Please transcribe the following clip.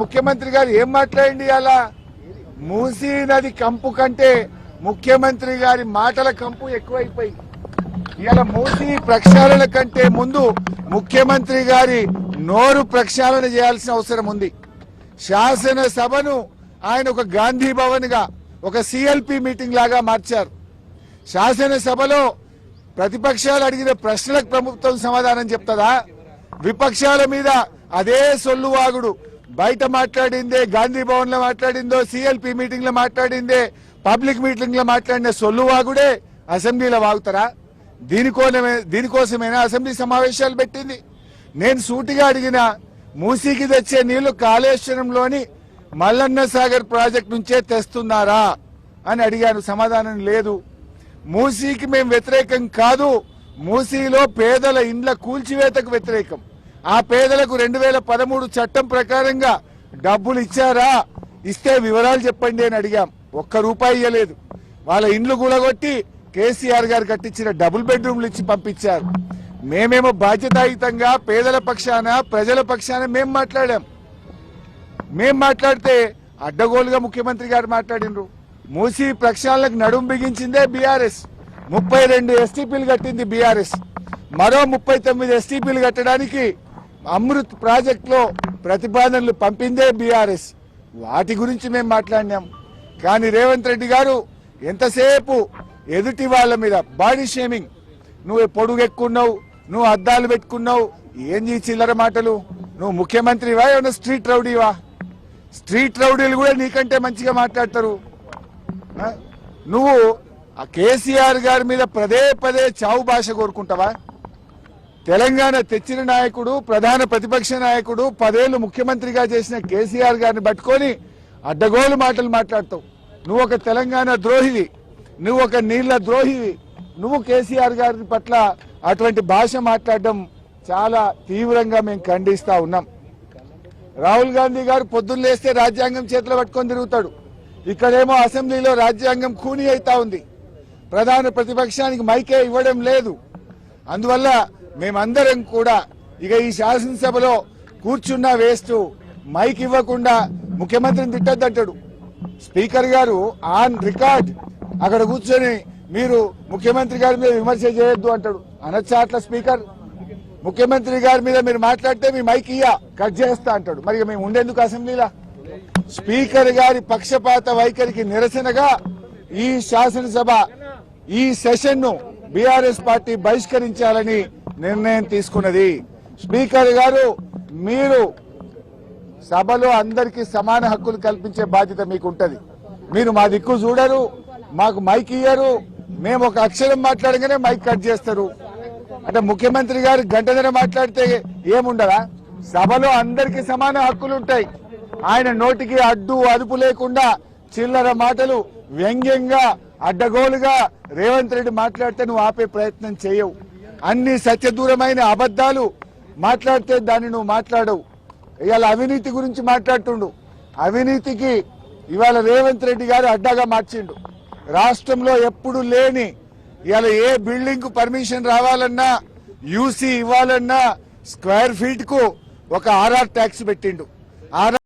ముఖ్యమంత్రి గారు ఏం మాట్లాడింది అలా మూసీ నది కంపు కంటే ముఖ్యమంత్రి గారి మాటల కంపు ఎక్కువైపోయింది. ఇలా మూసీ ప్రక్షాళన కంటే ముందు ముఖ్యమంత్రి గారి నోరు ప్రక్షాళన చేయాల్సిన అవసరం ఉంది. శాసనసభను ఆయన ఒక గాంధీ భవన్ గా ఒక సిఎల్పి మీటింగ్ లాగా మార్చారు. శాసనసభలో ప్రతిపక్షాలు అడిగిన ప్రశ్నలకు ప్రభుత్వం సమాధానం చెప్తుందా? విపక్షాల మీద అదే సొల్లువాగుడు. బయట మాట్లాడిందే, గాంధీ భవన్ లో మాట్లాడిందో, సిఎల్పి మీటింగ్ లో మాట్లాడిందే, పబ్లిక్ మీటింగ్ లో మాట్లాడిన సొల్లువాగుడే అసెంబ్లీలో వాగుతారా? దీనికోసమైనా అసెంబ్లీ సమావేశాలు పెట్టింది. నేను సూటిగా అడిగిన, మూసీకి తెచ్చే నీళ్లు కాళేశ్వరంలోని మల్లన్న సాగర్ ప్రాజెక్ట్ నుంచే తెస్తున్నారా అని అడిగాను. సమాధానం లేదు. మూసీకి మేము వ్యతిరేకం కాదు, మూసీలో పేదల ఇండ్ల కూల్చివేతకు వ్యతిరేకం. ఆ పేదలకు 2013 చట్టం ప్రకారంగా డబ్బులు ఇచ్చారా? ఇస్తే వివరాలు చెప్పండి అని అడిగాం. ₹1 ఇవ్వలేదు. వాళ్ళ ఇండ్లు కూలగొట్టి కేసీఆర్ గారు కట్టించిన డబుల్ బెడ్రూమ్లు ఇచ్చి పంపించారు. మేమేమో బాధ్యతాయుతంగా పేదల పక్షాన, ప్రజల పక్షాన మేము మాట్లాడాం. మేం మాట్లాడితే అడ్డగోలుగా ముఖ్యమంత్రి గారు మాట్లాడినరు. మూసీ ప్రక్షాళనకు నడుం బిగించిందే బీఆర్ఎస్. 32 ఎస్టీపీలు కట్టింది బీఆర్ఎస్. మరో 39 ఎస్టీపీలు కట్టడానికి అమృత్ ప్రాజెక్ట్ లో ప్రతిపాదనలు పంపిందే బీఆర్ఎస్. వాటి గురించి మేము మాట్లాడినాం. కానీ రేవంత్ రెడ్డి గారు ఎంతసేపు ఎదుటి వాళ్ళ మీద బాడీ షేమింగ్. నువ్వు పొడుగెక్కున్నావు, నువ్వు అద్దాలు పెట్టుకున్నావు, ఏం చిల్లర మాటలు. నువ్వు ముఖ్యమంత్రివా, ఏమన్నా స్ట్రీట్ రౌడీవా? స్ట్రీట్ రౌడీలు కూడా నీకంటే మంచిగా మాట్లాడతారు. నువ్వు కేసీఆర్ గారి మీద పదే చావు భాష కోరుకుంటావా? తెలంగాణ తెచ్చిన నాయకుడు, ప్రధాన ప్రతిపక్ష నాయకుడు, 10 ఏళ్లు ముఖ్యమంత్రిగా చేసిన కేసీఆర్ గారిని పట్టుకొని అడ్డగోలు మాటలు మాట్లాడతావు. నువ్వు ఒక తెలంగాణ ద్రోహివి, నువ్వు ఒక నీళ్ల ద్రోహివి. నువ్వు కేసీఆర్ గారి పట్ల అటువంటి భాష మాట్లాడడం చాలా తీవ్రంగా మేము ఖండిస్తా ఉన్నాం. రాహుల్ గాంధీ గారు పొద్దున్న లేస్తే రాజ్యాంగం చేతిలో పట్టుకొని తిరుగుతాడు. ఇక్కడేమో అసెంబ్లీలో రాజ్యాంగం ఖూనీ అవుతా ఉంది. ప్రధాన ప్రతిపక్షానికి మైకే ఇవ్వడం లేదు. అందువల్ల మేమందరం కూడా ఇక ఈ శాసనసభలో కూర్చున్నా వేస్ట్. మైక్ ఇవ్వకుండా ముఖ్యమంత్రిని తిట్టద్దంటాడు. స్పీకర్ గారు ఆన్ రికార్డ్ అక్కడ కూర్చొని మీరు ముఖ్యమంత్రి గారి మీద విమర్శ చేయొద్దు అంటాడు. అనొచ్చా అట్లా స్పీకర్? ముఖ్యమంత్రి గారి మీద మీరు మాట్లాడితే మీ మైక్ కట్ చేస్తా అంటాడు. మరి మేము ఉండేందుకు అసెంబ్లీలా? స్పీకర్ గారి పక్షపాత వైఖరికి నిరసనగా ఈ శాసనసభ ఈ సెషన్ ను బీఆర్ఎస్ పార్టీ బహిష్కరించాలని నిర్ణయం తీసుకున్నది. స్పీకర్ గారు, మీరు సభలో అందరికీ సమాన హక్కులు కల్పించే బాధ్యత మీకు ఉంటది. మీరు మా దిక్కు చూడరు, మాకు మైక్ ఇయ్యరు. మేము ఒక అక్షరం మాట్లాడగానే మైక్ కట్ చేస్తారు. అంటే ముఖ్యమంత్రి గారు గంటన్నర మాట్లాడితే ఏముండదా? సభలో అందరికీ సమాన హక్కులు ఉంటాయి. ఆయన నోటికి అడ్డు అదుపు లేకుండా చిల్లర మాటలు, వ్యంగ్యంగా, అడ్డగోలుగా రేవంత్ రెడ్డి మాట్లాడితే నువ్వు ఆపే ప్రయత్నం చేయవు. అన్ని సత్యదూరమైన అబద్దాలు మాట్లాడితే దాన్ని నువ్వు మాట్లాడవు. ఇవాళ అవినీతి గురించి మాట్లాడుతుండు. అవినీతికి ఇవాళ రేవంత్ రెడ్డి గారు అడ్డాగా మార్చిండు. రాష్ట్రంలో ఎప్పుడు లేని ఇవాళ ఏ బిల్డింగ్ కు పర్మిషన్ రావాలన్నా, యూసీ ఇవ్వాలన్నా స్క్వేర్ ఫీట్ కు ఒక RR ట్యాక్స్ పెట్టిండు.